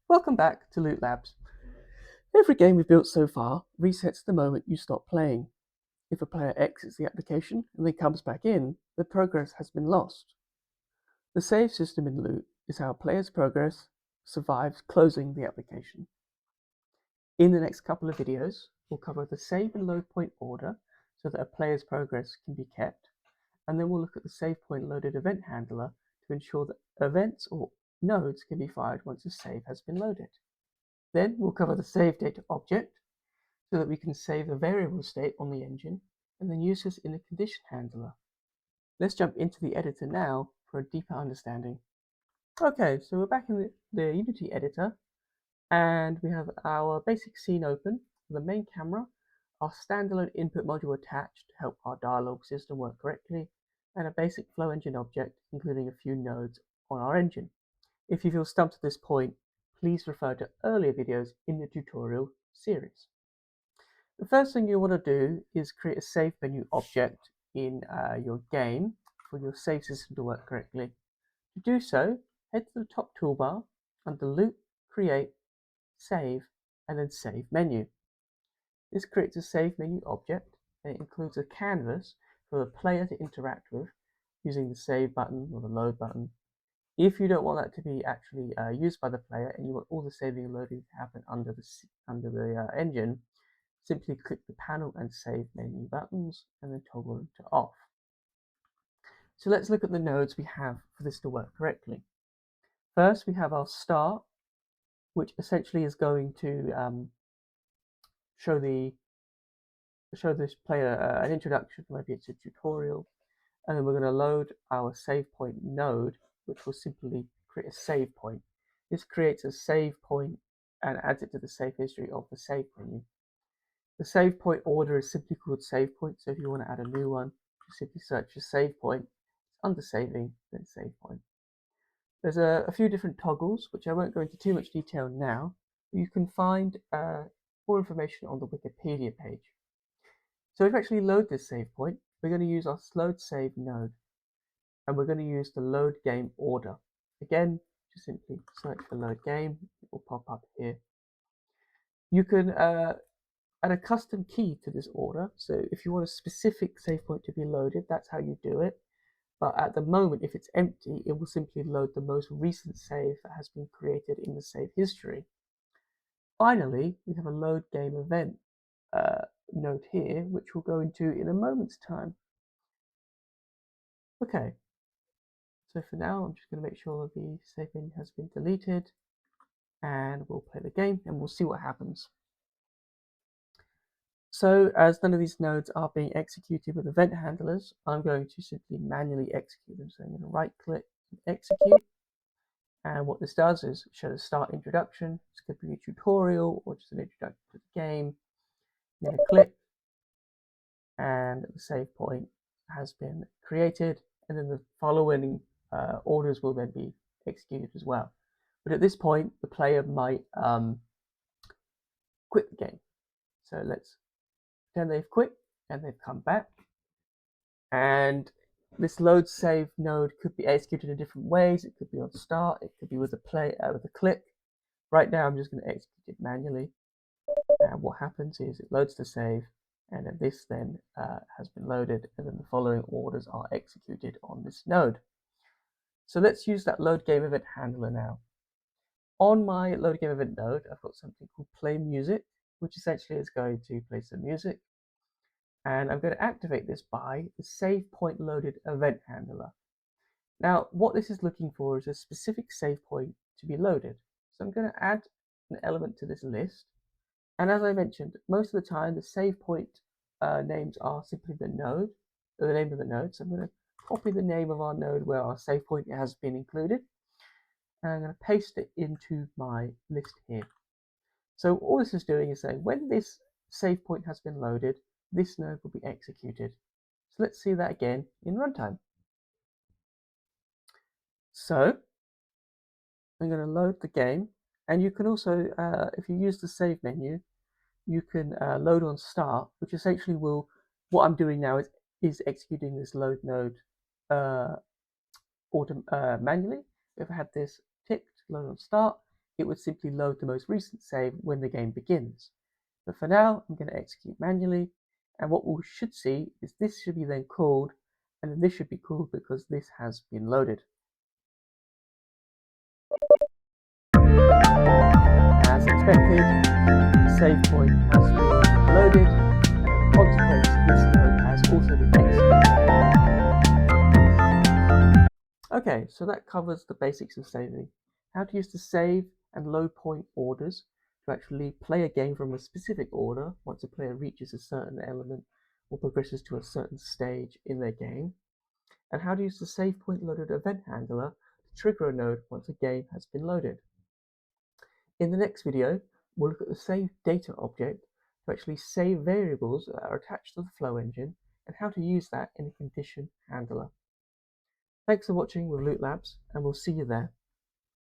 Welcome back to LUTE Labs. Every game we've built so far resets the moment you stop playing. If a player exits the application and then comes back in, the progress has been lost. The save system in LUTE is how a player's progress survives closing the application. In the next couple of videos, we'll cover the save and load point order so that a player's progress can be kept, and then we'll look at the save point loaded event handler to ensure that events or nodes can be fired once a save has been loaded. Then we'll cover the save data object so that we can save a variable state on the engine and then use this in a condition handler. Let's jump into the editor now for a deeper understanding. Okay, so we're back in the Unity editor and we have our basic scene open, the main camera, our standalone input module attached to help our dialogue system work correctly, and a basic flow engine object including a few nodes on our engine. If you feel stumped at this point, please refer to earlier videos in the tutorial series. The first thing you want to do is create a save menu object in your game for your save system to work correctly. To do so, head to the top toolbar under LUTE, Create, Save, and then Save Menu. This creates a save menu object and it includes a canvas for the player to interact with using the save button or the load button. If you don't want that to be actually used by the player and you want all the saving and loading to happen under the engine, simply click the panel and save menu buttons and then toggle them to off. So let's look at the nodes we have for this to work correctly. First, we have our start, which essentially is going to show this player an introduction, maybe it's a tutorial, and then we're going to load our save point node, which will simply create a save point. This creates a save point and adds it to the save history of the save menu. The save point order is simply called save point, so if you want to add a new one, just simply search for save point, under saving, then save point. There's a few different toggles, which I won't go into too much detail now, but you can find more information on the Wikipedia page. So if we actually load this save point, we're going to use our load save node, and we're going to use the load game order. Again, just simply search for load game, it will pop up here. You can add a custom key to this order, so if you want a specific save point to be loaded, that's how you do it. But at the moment, if it's empty, it will simply load the most recent save that has been created in the save history. Finally, we have a load game event node here, which we'll go into in a moment's time. Okay, so for now, I'm just going to make sure that the save menu has been deleted, and we'll play the game and we'll see what happens. So as none of these nodes are being executed with event handlers, I'm going to simply manually execute them. So I'm going to right click and execute. And what this does is show the start introduction. This could be a tutorial or just an introduction to the game. I'm going to click and the save point has been created. And then the following orders will then be executed as well. But at this point, the player might quit the game. So let's pretend they've quit and they've come back. And this load save node could be executed in different ways. It could be on start. It could be with a click. Right now, I'm just going to execute it manually. And what happens is it loads the save, and then this then has been loaded, and then the following orders are executed on this node. So let's use that load game event handler now. On my load game event node, I've got something called play music, which essentially is going to play some music. And I'm going to activate this by the save point loaded event handler. Now, what this is looking for is a specific save point to be loaded. So I'm going to add an element to this list. And as I mentioned, most of the time the save point names are simply the node, or the name of the node. So I'm going to copy the name of our node where our save point has been included. And I'm going to paste it into my list here. So all this is doing is saying when this save point has been loaded, this node will be executed. So let's see that again in runtime. So I'm going to load the game, and you can also, if you use the save menu, you can load on start, which essentially will, what I'm doing now is executing this load node manually. If I had this ticked, load on start, it would simply load the most recent save when the game begins. But for now, I'm going to execute manually, and what we should see is this should be then called, and then this should be called because this has been loaded. As expected, the save point has been loaded, and as a consequence, this node has also been executed. Okay, so that covers the basics of saving. How to use the save and load point orders to actually play a game from a specific order once a player reaches a certain element or progresses to a certain stage in their game, and how to use the save point loaded event handler to trigger a node once a game has been loaded. In the next video, we'll look at the save data object to actually save variables that are attached to the flow engine and how to use that in a condition handler. Thanks for watching with LUTE Labs, and we'll see you there.